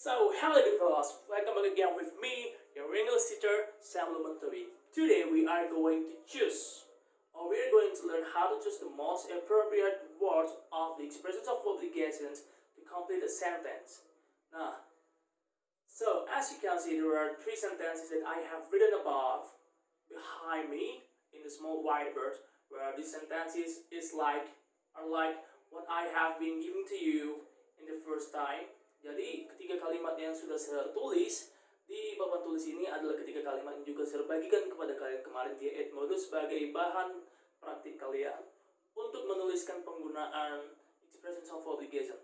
So, hello fellas, welcome back again with me, your English teacher, Sam Lumantawi. Today we are going to choose, or we are going to learn how to choose the most appropriate words of the expressions of obligations to complete a sentence. Now, so as you can see, there are three sentences that I have written above behind me in the small whiteboard, where these sentences are like what I have been giving to you in the first time. Jadi ketiga kalimat yang sudah saya tulis di papan tulis ini adalah ketiga kalimat yang juga saya bagikan kepada kalian kemarin di Edmodo sebagai bahan praktik kalian untuk menuliskan penggunaan expressions of obligation.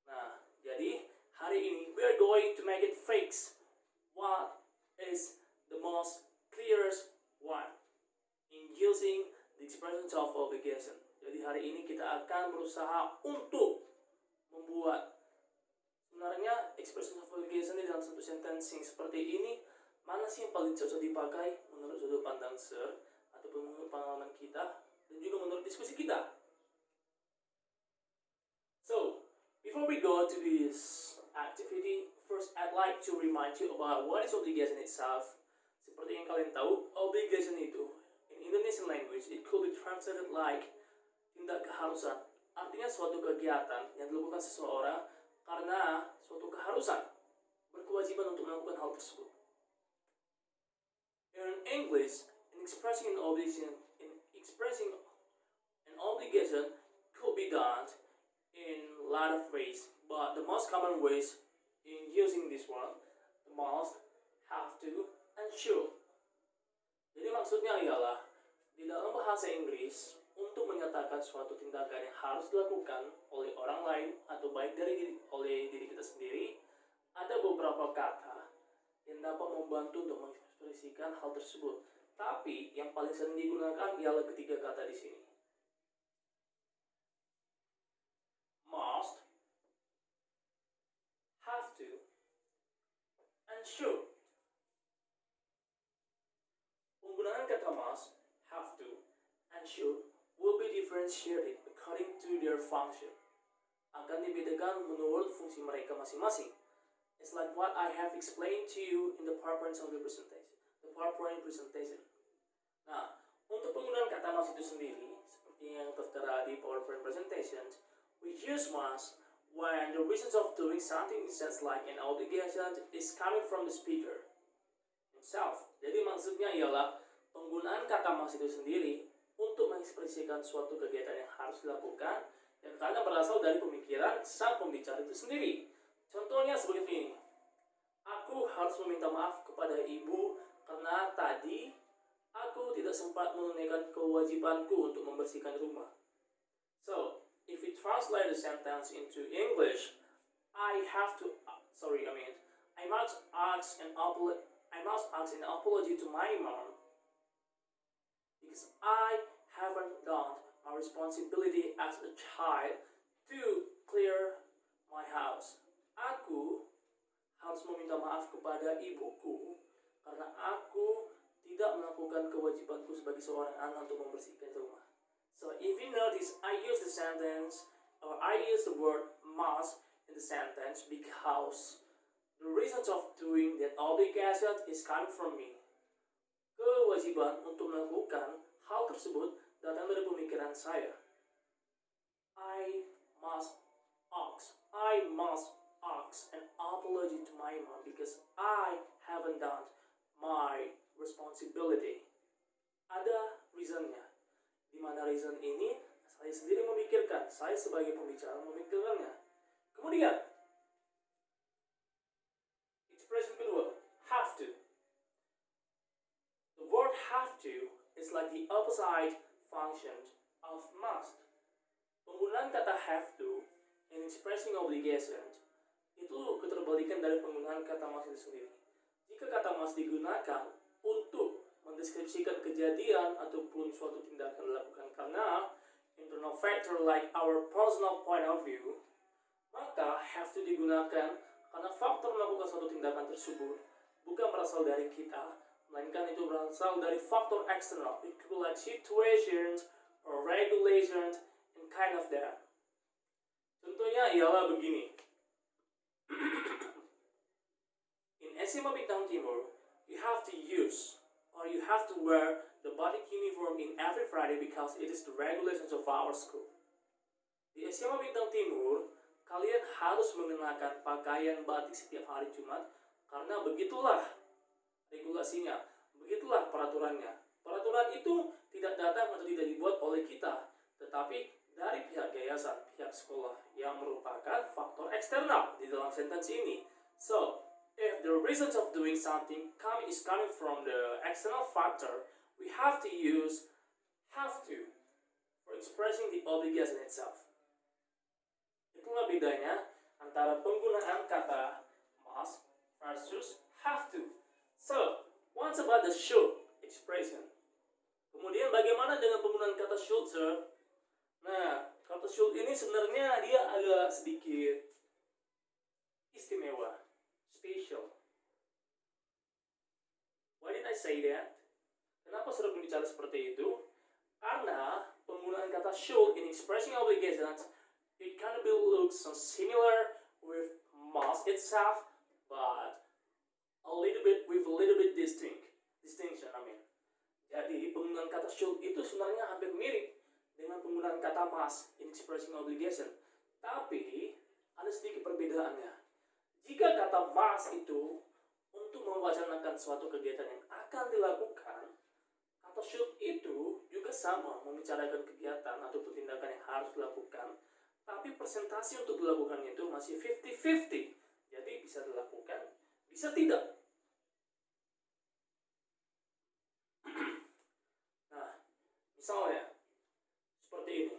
Nah, jadi hari ini we are going to make it fix what is the most clearest one in using the expressions of obligation. Jadi hari ini kita akan berusaha untuk membuat sebenarnya expression of obligation di dalam satu sentencing seperti ini, mana sih yang paling cocok dipakai menurut sudut pandang Sir ataupun menurut pengalaman kita dan juga menurut diskusi kita. So, before we go to this activity, first I'd like to remind you about what is obligation itself. Seperti yang kalian tahu, obligation itu in Indonesian language it could be translated like tindak keharusan. Artinya suatu kegiatan yang dilakukan seseorang karena suatu keharusan, berkewajiban untuk melakukan hal tersebut. In English, expressing an obligation could be done in a lot of ways, but the most common ways in using this one, the must, have to, and should. Jadi maksudnya ialah di dalam bahasa Inggris, untuk menyatakan suatu tindakan yang harus dilakukan oleh orang lain atau baik oleh diri kita sendiri, ada beberapa kata yang dapat membantu untuk mengekspresikan hal tersebut. Tapi yang paling sering digunakan ialah ketiga kata di sini. Must, have to, and should. Penggunaan kata must, have to, and should will be differentiated according to their function. Akan dibedakan menurut fungsi mereka masing-masing. It's like what I have explained to you in the PowerPoint presentation. Nah, untuk penggunaan kata must itu sendiri, seperti yang tertera di PowerPoint presentation, we use must when the reasons of doing something in sense like an obligation is coming from the speaker himself. Jadi maksudnya ialah penggunaan kata must itu sendiri untuk mengekspresikan suatu kegiatan yang harus dilakukan yang karena berasal dari pemikiran sang pembicara itu sendiri. Contohnya seperti ini. Aku harus meminta maaf kepada ibu karena tadi aku tidak sempat menunaikan kewajibanku untuk membersihkan rumah. So, if we translate the sentence into English, I must ask an apology to my mom because I haven't done my responsibility as a child to clear my house. Aku harus meminta maaf kepada ibuku karena aku tidak melakukan kewajibanku sebagai seorang anak untuk membersihkan rumah. So if you notice, I use the word must in the sentence because the reasons of doing that obligation is coming from me. Kewajiban untuk melakukan hal tersebut datang dari pemikiran saya. I must ask an apology to my mom because I haven't done my responsibility. Ada reasonnya. Di mana reason ini saya sendiri memikirkan, saya sebagai pembicara memikirkannya. Kemudian expression kedua, have to. The word have to is like the opposite function of must. Penggunaan kata have to in expressing obligation itu keterbalikan dari penggunaan kata must itu sendiri. Jika kata must digunakan untuk mendeskripsikan kejadian ataupun suatu tindakan dilakukan karena internal factor like our personal point of view, maka have to digunakan karena faktor melakukan suatu tindakan tersebut bukan berasal dari kita, melainkan itu berasal dari faktor eksternal. It could be like situations or regulations and kind of that. Contohnya ialah begini. SMA Bintang Timur, you have to use or you have to wear the batik uniform in every Friday because it is the regulations of our school. Di SMA Bintang Timur, kalian harus mengenakan pakaian batik setiap hari Jumat karena begitulah regulasinya, begitulah peraturannya. Peraturan itu tidak datang atau tidak dibuat oleh kita, tetapi dari pihak yayasan, pihak sekolah yang merupakan faktor eksternal di dalam sentensi ini. So, if the reasons of doing something coming from the external factor, we have to use have to for expressing the obligation itself. Itulah bedanya antara penggunaan kata must versus have to. So, once about the should expression. Kemudian bagaimana dengan penggunaan kata should, sir? Nah, kata should ini sebenarnya dia agak sedikit istimewa, special. Why did I say that? Kenapa sudah berbicara seperti itu? Karena penggunaan kata should in expressing obligations, it kind of looks so similar with must itself, but a little bit distinction. Jadi penggunaan kata should itu sebenarnya hampir mirip dengan penggunaan kata must in expressing obligation. Tapi ada sedikit perbedaannya. Jika kata must itu untuk mewacanakan suatu kegiatan yang akan dilakukan, kata should itu juga sama membicarakan kegiatan atau tindakan yang harus dilakukan, tapi presentasi untuk dilakukannya itu masih 50-50. Jadi bisa dilakukan, bisa tidak. Nah, misalnya seperti ini.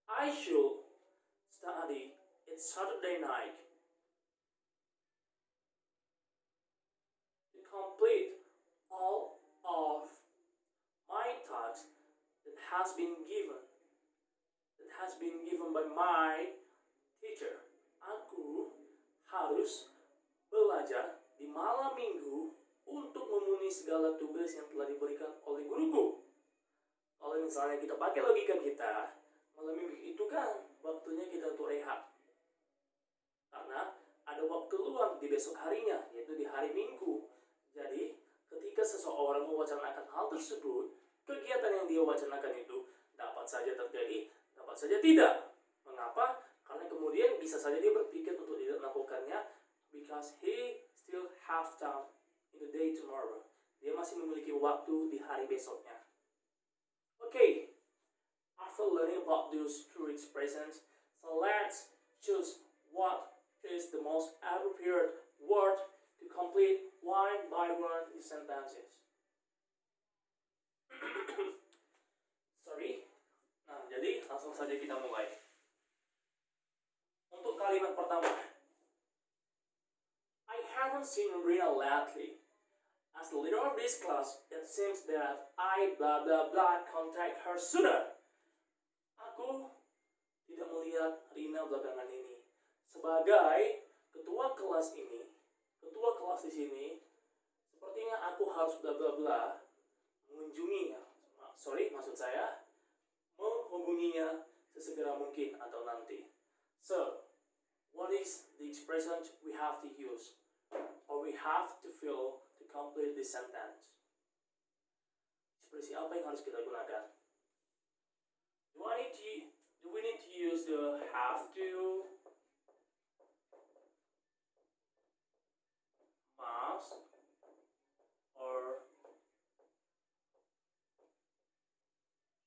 I should study it's Saturday night to complete all of my tasks that has been given by my teacher. Aku harus belajar di malam minggu untuk memenuhi segala tugas yang telah diberikan oleh guruku. Kalau misalnya kita pakai logika kita, malam minggu itu kan waktunya kita untuk rehat. Karena ada waktu luang di besok harinya, yaitu di hari Minggu. Jadi, ketika seseorang mewacanakan hal tersebut, kegiatan yang dia wacanakan itu dapat saja terjadi, dapat saja tidak. Mengapa? Karena kemudian bisa saja dia berpikir untuk tidak melakukannya because he still have time in the day tomorrow. Dia masih memiliki waktu di hari besoknya. Okay, after learning about those two expressions, so let's choose what is the most appropriate word to complete one by one these sentences. Sorry. Nah, jadi langsung saja kita mulai. Untuk kalimat pertama, I haven't seen Rina lately. As the leader of this class, it seems that I blah blah blah contact her sooner. Aku tidak melihat Rina belakangan ini. Sebagai ketua kelas di sini, sepertinya aku harus bla bla bla mengunjunginya. Menghubunginya sesegera mungkin atau nanti. So, what is the expression we have to use or we have to fill to complete this sentence? Ekspresi apa yang harus kita gunakan? Do we need to use the have to, must, or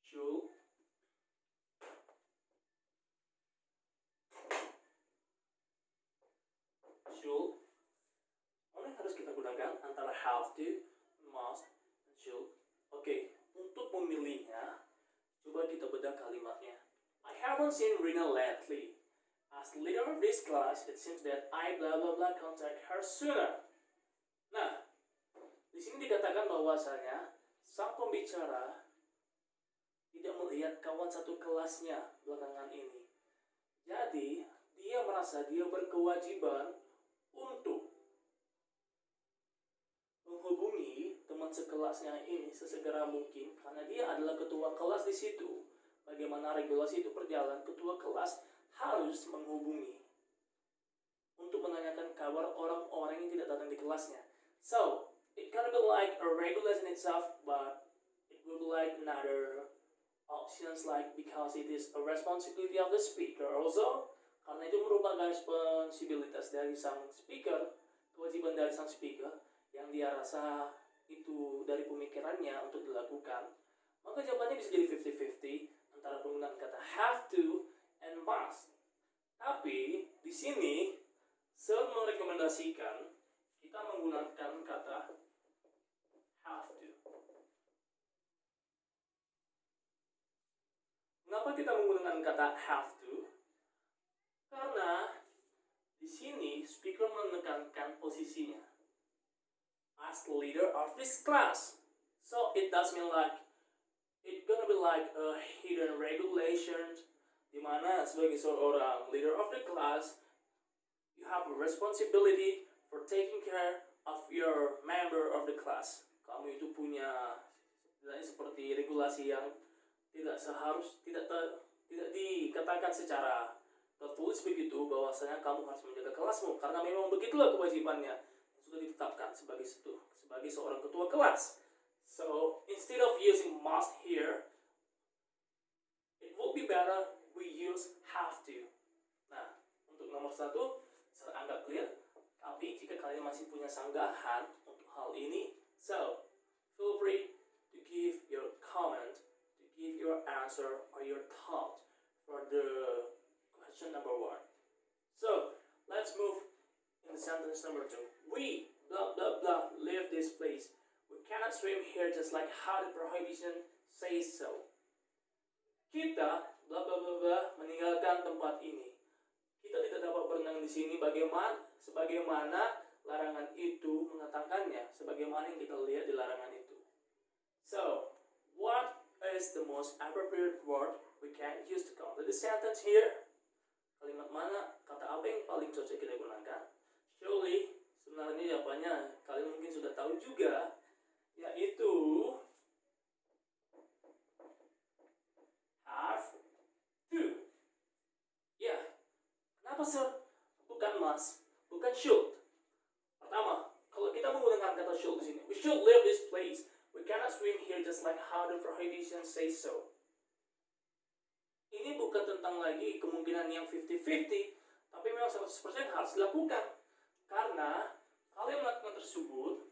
should? Mana yang harus kita gunakan antara have to, must, dan should? Oke, untuk memilihnya, coba kita bedah kalimatnya. I haven't seen Rina lately. As leader of this class, it seems that I blah blah blah contact her sooner. Nah, di sini dikatakan bahwasanya sang pembicara tidak melihat kawan satu kelasnya belakangan ini. Jadi, dia merasa dia berkewajiban untuk menghubungi teman sekelasnya ini sesegera mungkin karena dia adalah ketua kelas di situ. Bagaimana regulasi itu berjalan, ketua kelas harus menghubungi untuk menanyakan kabar orang-orang yang tidak datang di kelasnya. So, it can be like a regular lesson itself, but it will be like another options like because it is a responsibility of the speaker also, karena itu merupakan responsibilitas dari sang speaker, kewajiban dari sang speaker yang dia rasa itu dari pemikirannya untuk dilakukan. Maka jawabannya bisa jadi 50-50 antara penggunaan kata have to and must. Tapi di sini saya merekomendasikan kita menggunakan kata have to. Kenapa kita menggunakan kata have to? Karena di sini speaker menekankan posisinya as the leader of this class. So it does mean like it's gonna be like a hidden regulation, di mana sebagai seorang leader of the class, you have a responsibility for taking care of your member of the class. Kamu itu punya seperti regulasi yang tidak dikatakan secara tertulis begitu bahwasanya kamu harus menjaga kelasmu, karena memang begitulah kewajibannya yang sudah ditetapkan sebagai seorang ketua kelas. So instead of using must here, it would be better we use have to. Nah, untuk nomor 1 saya anggap clear. Tapi jika kalian masih punya sanggahan untuk hal ini, so feel free to give your comment, give your answer or your thought for the question number 1. So let's move in the sentence number 2. We blah blah blah leave this place. We cannot swim here just like how the prohibition says so. Kita blah blah blah blah meninggalkan tempat ini. Kita tidak dapat berenang di sini sebagaimana larangan itu mengatakannya, sebagaimana yang kita lihat di larangan itu. So, what is the most appropriate word we can use to complete the sentence here? Kalimat mana, kata apa yang paling cocok kita gunakan? Surely, sebenarnya jawabannya kalian mungkin sudah tahu juga, yaitu have to. Ya, kenapa sir? Bukan must, bukan should. Pertama, kalau kita menggunakan kata should di sini, we should leave this place. We cannot swim here just like how the prohibition says so. Ini bukan tentang lagi kemungkinan yang 50-50, tapi memang 100% harus dilakukan. Karena kalau yang melakukan tersebut,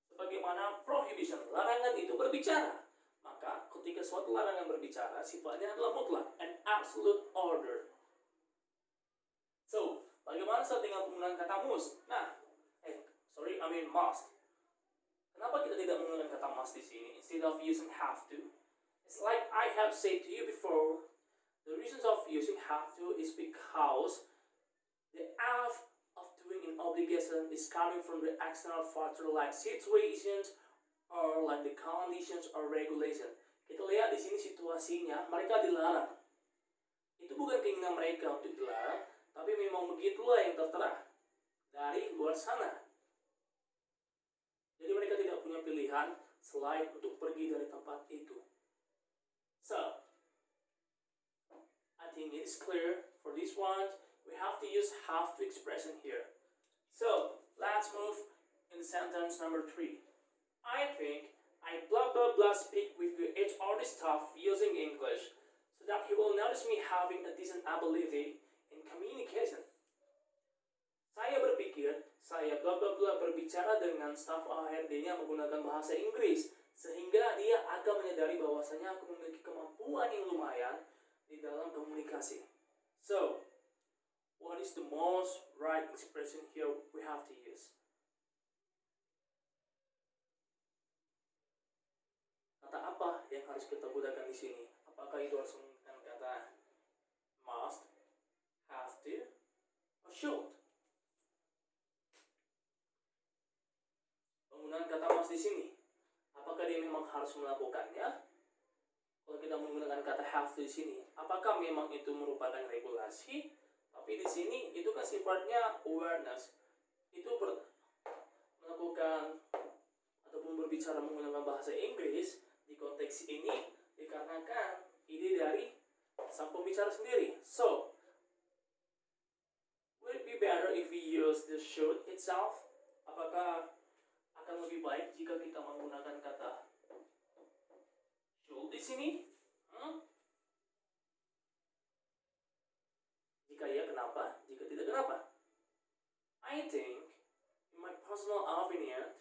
sebagaimana prohibition, larangan itu berbicara. Maka ketika suatu larangan berbicara, sifatnya adalah mutlak, an absolute order. So, bagaimana saat dengan penggunaan kata must? Must. Kenapa kita tidak menggunakan kata must di sini instead of using have to? It's like I have said to you before. The reasons of using have to is because the act of doing an obligation is coming from the external factor like situations or like the conditions or regulation. Kita lihat di sini situasinya, mereka dilarang. Itu bukan keinginan mereka untuk dilarang, tapi memang begitulah yang tertera dari luar sana. Jadi mereka tidak punya pilihan selain untuk pergi dari tempat itu. So, I think it is clear for this one. We have to use have to expression here. So, let's move in sentence number 3. I think I blah blah blah speak with the HR staff using English so that he will notice me having a decent ability in communication. Saya berpikir saya bla bla bla berbicara dengan staf HRD-nya menggunakan bahasa Inggris sehingga dia akan menyadari bahwasanya aku memiliki kemampuan yang lumayan di dalam komunikasi. So, what is the most right expression here we have to use? Kata apa yang harus kita gunakan di sini? Apakah itu harus menggunakan kata must, have to, or should? Penggunaan kata must di sini, apakah dia memang harus melakukannya? Kalau kita menggunakan kata have to di sini, apakah memang itu merupakan regulasi? Tapi di sini itu kan sifatnya awareness. Itu melakukan ataupun berbicara menggunakan bahasa Inggris di konteks ini dikarenakan ide dari sang pembicara sendiri. So, would it be better if sini? Jika ya, kenapa? Jika tidak, kenapa? I think, in my personal opinion,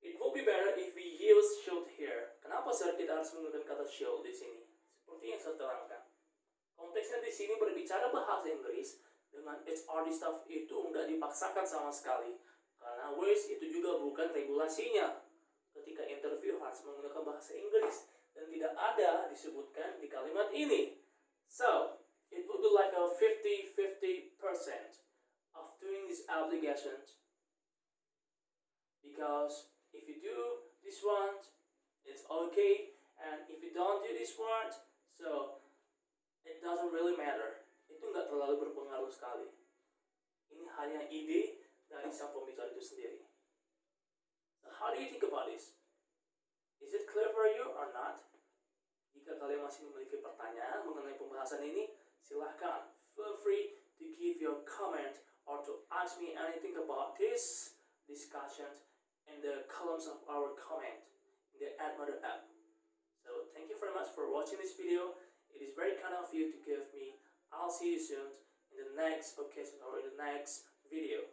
it would be better if we use should here. Kenapa sir kita harus menggunakan kata should di sini? Seperti yang saya terangkan. Konteksnya di sini berbicara bahasa Inggris dengan HRD staff itu nggak dipaksakan sama sekali. Karena WIS itu juga bukan regulasinya. Ketika interview harus menggunakan bahasa Inggris dan tidak ada disebutkan di kalimat ini. So, it would be like a 50-50% of doing these obligations. Because if you do this one, it's okay. And if you don't do this one, so it doesn't really matter. Itu nggak terlalu berpengaruh sekali. Ini hanya ide dari sang pembicara itu sendiri. So how do you think about this? Is it clear for you or not? Jika kalian masih memiliki pertanyaan mengenai pembahasan ini, silahkan feel free to give your comment or to ask me anything about this discussion in the columns of our comment in the Edmodo app. So thank you very much for watching this video. It is very kind of you to give me. I'll see you soon in the next occasion or in the next video.